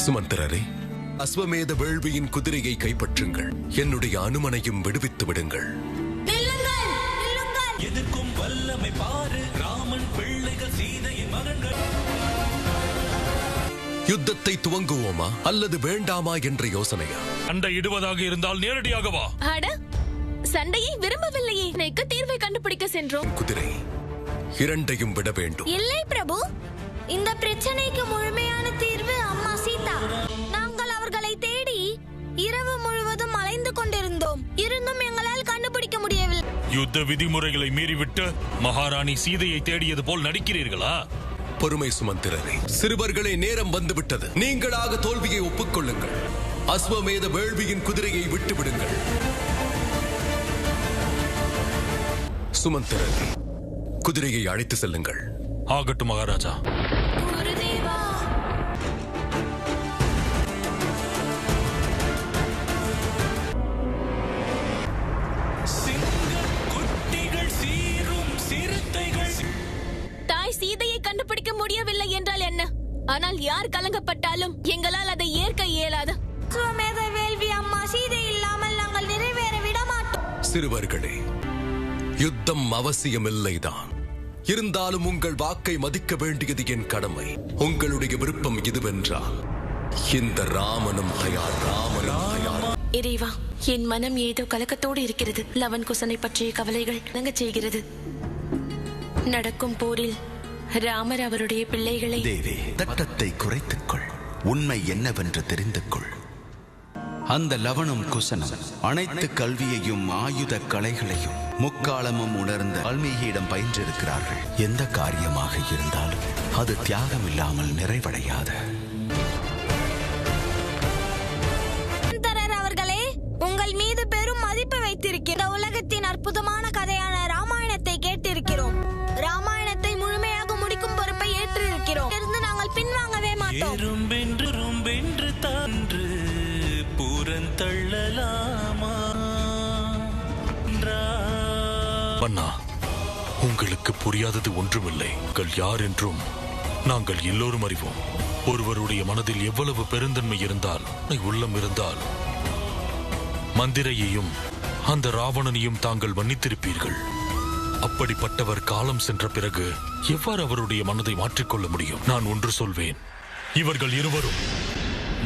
சுமந்திரரே, அஸ்வமேத வேள்வியின் குதிரையை கைப்பற்றுங்கள். என்னுடைய அனுமனையும் விடுவித்து விடுங்கள். எதற்கும் வல்லமை பாரு, ராமன் பிள்ளைகள் சீதையின் மகன்கள். யுத்தத்தை துவங்குவோமா அல்லது வேண்டாமா என்ற யோசனையா? சண்டை இடுவதாக இருந்தால் நேரடியாக வா. சண்டையை விரும்பவில்லையே, தீர்வை கண்டுபிடிக்க சென்றோம். குதிரை இரண்டையும் விட வேண்டும். இல்லை பிரபு, இந்த பிரச்சனைக்கு முழுமையான தீர்வு அம்மா சீதா. நாங்கள் அவர்களை தேடி இரவு முழுவதும் அலைந்து கொண்டிருந்தோம். இருந்தும் எங்களால் கண்டுபிடிக்க முடியவில்லை. யுத்த விதிமுறைகளை மீறிவிட்டு மகாராணி சீதையை தேடியது போல் நடிக்கிறீர்களா? பொறுமை சுமந்திரரே, சிறுவர்களே, நேரம் வந்துவிட்டது. நீங்களாக தோல்வியை ஒப்புக்கொள்ளுங்கள். அஸ்வமேத வேள்வியின் குதிரையை விட்டுவிடுங்கள். சுமந்திரரே, குதிரையை அழைத்து செல்லுங்கள். ஆகட்டும் மகாராஜா. தாய் சீதையை கண்டுபிடிக்க முடியவில்லை என்றால் என்ன? ஆனால் யார் கலங்கப்பட்டாலும் எங்களால் அதை ஏற்க இயலாது. அஸ்வமேத வேள்வி அம்மா சீதை இல்லாமல் நாங்கள் நிறைவேற விட மாட்டோம். சிறுவர்களே, யுத்தம் அவசியமில்லைதான். இருந்தாலும் உங்கள் வாக்கை மதிக்க வேண்டியது என் கடமை. உங்களுடைய விருப்பம் இதுவென்றால் இந்த ராமனும் தயார். இறைவா, என் மனம் ஏதோ கலக்கத்தோடு இருக்கிறது. லவன் குசனை பற்றிய கவலைகள் தங்கச் செய்கிறது. நடக்கும் போரில் ராமர் அவருடைய பிள்ளைகளை... தேவி, தட்டத்தை குறைத்துக்கொள். உண்மை என்னவென்று தெரிந்து கொள். அந்த லவனும் குசனும் அனைத்து கல்வியையும் ஆயுத கலைகளையும் முக்காலமும் உணர்ந்த வால்மீகியிடம் பயின்றிருக்கிறார்கள். எந்த காரியமாக இருந்தாலும் அது தியாகம் இல்லாமல் நிறைவடையாது. அவர்களே, உங்கள் மீது பெரும் மதிப்பு வைத்திருக்கிற உலகத்தின் அற்புதமான கதையான ராமாயணத்தை கேட்டிருக்கிறோம். ராமாயணத்தை முழுமையாக முடிக்கும் பொறுப்பை ஏற்றிருக்கிறோம். இருந்து நாங்கள் பின்வாங்கவே மாட்டோம். எறும்பென்று தான்று புறந்தள்ளலாமா? அண்ணா, உங்களுக்கு புரியாதது ஒன்றுமில்லை. உங்கள் யார் என்றும் நாங்கள் எல்லோரும் அறிவோம். ஒருவருடைய மனதில் எவ்வளவு பெருந்தன்மை இருந்தால், உள்ளம் இருந்தால், மந்திரையையும் அந்த ராவணனையும் தாங்கள் மன்னித்திருப்பீர்கள். அப்படிப்பட்டவர் காலம் சென்ற பிறகு எவ்வாறு அவருடைய மனதை மாற்றிக்கொள்ள முடியும்? நான் ஒன்று சொல்வேன், இவர்கள் இருவரும்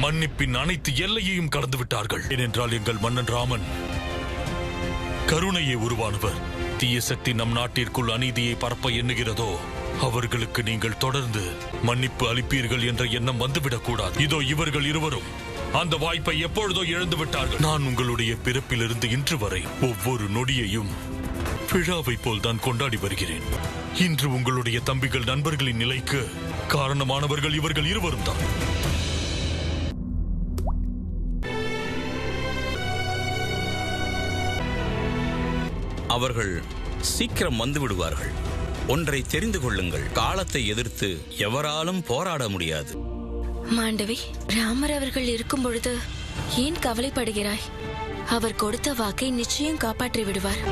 மன்னிப்பின் அனைத்து எல்லையையும் கடந்து விட்டார்கள். ஏனென்றால் எங்கள் மன்னன் ராமன் கருணையை உருவானவர். தீய சக்தி நம் நாட்டிற்குள் அநீதியை பரப்ப எண்ணுகிறதோ, அவர்களுக்கு நீங்கள் தொடர்ந்து மன்னிப்பு அளிப்பீர்கள் என்ற எண்ணம் வந்துவிடக் கூடாது. இதோ இவர்கள் இருவரும் அந்த வாய்ப்பை எப்பொழுதோ இழந்து விட்டார்கள். நான் உங்களுடைய பிறப்பிலிருந்து இன்று வரை ஒவ்வொரு நொடியையும் விழாவை போல் தான் கொண்டாடி வருகிறேன். இன்று உங்களுடைய தம்பிகள் நண்பர்களின் நிலைக்கு காரணமானவர்கள் இவர்கள் இருவரும் தான். அவர்கள் சீக்கிரம் வந்து விடுவார்கள். ஒன்றை தெரிந்து கொள்ளுங்கள், காலத்தை எதிர்த்து எவராலும் போராட முடியாது. மாண்டவி, ராமர் அவர்கள் இருக்கும் பொழுது ஏன் கவலைப்படுகிறாய்? அவர் கொடுத்த வாக்கை நிச்சயம் காப்பாற்றி விடுவார்.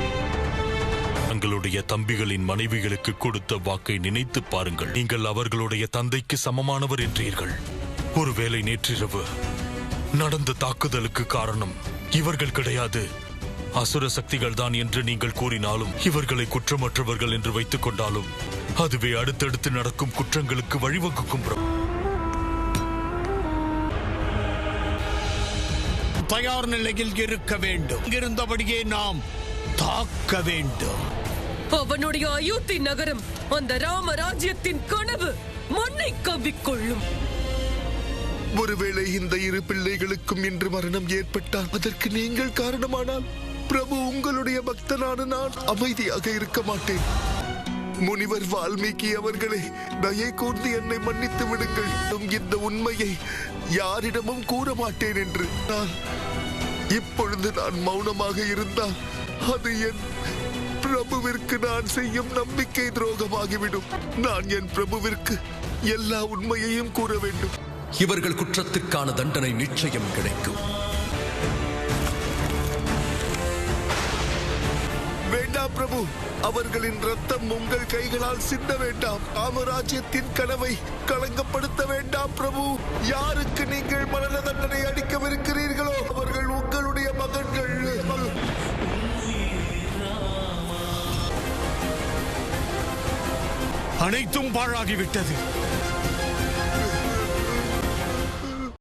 தங்களுடைய தம்பிகளின் மனைவிகளுக்கு கொடுத்த வாக்கை நினைத்து பாருங்கள். நீங்கள் அவர்களுடைய தந்தைக்கு சமமானவர் என்றீர்கள். ஒருவேளை நேற்றிரவு நடந்த தாக்குதலுக்கு காரணம் இவர்கள் கிடையாது, அசுர சக்திகள் தான் என்று நீங்கள் கூறினாலும், இவர்களை குற்றமற்றவர்கள் என்று வைத்துக் கொண்டாலும், அதுவே அடுத்தடுத்து நடக்கும் குற்றங்களுக்கு வழிவகுக்கும். தயார் நிலையில் இருக்க வேண்டும். இங்கிருந்தபடியே நாம் தாக்க வேண்டும். அவனுடைய அயோத்தி நகரம் அந்த ராமராஜ்யத்தின் கனவு மண்ணை கவ்விக்கொள்ளும். ஒருவேளை இந்த இரு பிள்ளைகளுக்கும் இன்று மரணம் ஏற்பட்டால் அதற்கு நீங்கள் காரணமானால், பிரபு, உங்களுடைய பக்தனான நான் அமைதியாக இருக்க மாட்டேன். முனிவர் வால்மீகி அவர்களே, தயை கூர்ந்து என்னை மன்னித்து விடுங்கள். இந்த உண்மையை யாரிடமும் கூற மாட்டேன் என்று இப்பொழுது நான் மௌனமாக இருந்தால் அது என் பிரபுவிற்கு நான் செய்யும் நம்பிக்கை துரோகமாகிவிடும். நான் என் பிரபுவிற்கு எல்லா உண்மையையும் கூற வேண்டும். இவர்கள் குற்றத்திற்கான தண்டனை நிச்சயம் கிடைக்கும். வேண்டாம் பிரபு, அவர்களின் ரத்தம் உங்கள் கைகளால் சிந்த வேண்டாம். ராமராஜ்யத்தின் கனவை களங்கப்படுத்த வேண்டாம் பிரபு. யாருக்கு நீங்கள் அனைத்தும் பாழாகிவிட்டது.